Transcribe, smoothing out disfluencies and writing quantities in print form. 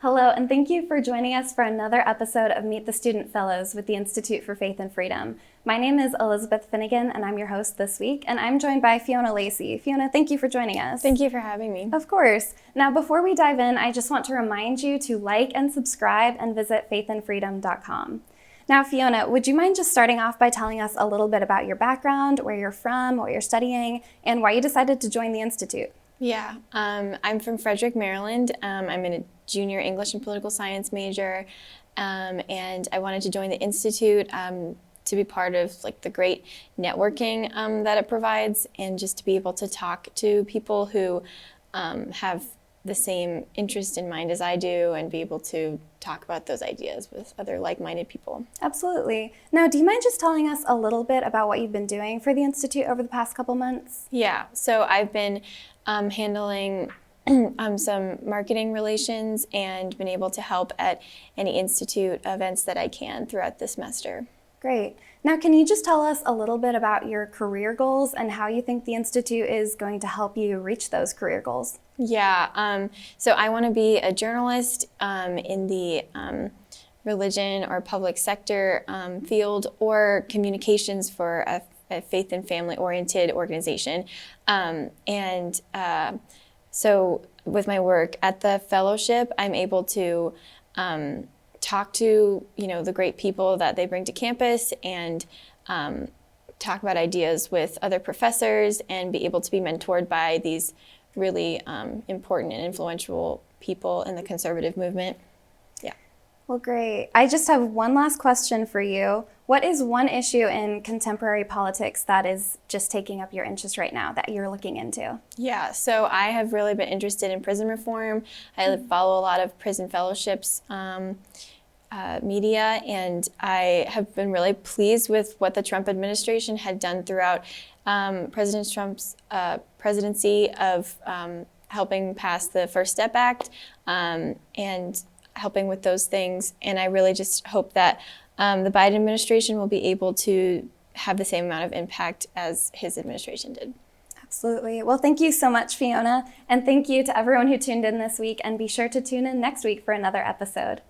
Hello, and thank you for joining us for another episode of Meet the Student Fellows with the Institute for Faith and Freedom. My name is Elizabeth Finnegan, and I'm your host this week, and I'm joined by Fiona Lacey. Fiona, thank you for joining us. Thank you for having me. Of course. Now, before we dive in, I just want to remind you to like and subscribe and visit faithandfreedom.com. Now, Fiona, would you mind just starting off by telling us a little bit about your background, where you're from, what you're studying, and why you decided to join the Institute? Yeah, I'm from Frederick, Maryland. I'm in a junior English and political science major, and I wanted to join the Institute to be part of the great networking that it provides, and just to be able to talk to people who have the same interest in mind as I do, and be able to talk about those ideas with other like-minded people. Absolutely. Now, do you mind just telling us a little bit about what you've been doing for the Institute over the past couple months? Yeah, so I've been handling some marketing relations and been able to help at any Institute events that I can throughout the semester. Great. Now, can you just tell us a little bit about your career goals and how you think the Institute is going to help you reach those career goals? Yeah, so I want to be a journalist in the religion or public sector field, or communications for a faith and family-oriented organization. So with my work at the fellowship, I'm able to talk to the great people that they bring to campus, and talk about ideas with other professors, and be able to be mentored by these really important and influential people in the conservative movement. Yeah. Well, great. I just have one last question for you. What is one issue in contemporary politics that is just taking up your interest right now that you're looking into? Yeah, so I have really been interested in prison reform. I follow a lot of prison fellowships media, and I have been really pleased with what the Trump administration had done throughout President Trump's presidency of helping pass the First Step Act and helping with those things. And I really just hope that the Biden administration will be able to have the same amount of impact as his administration did. Absolutely. Well, thank you so much, Fiona. And thank you to everyone who tuned in this week. And be sure to tune in next week for another episode.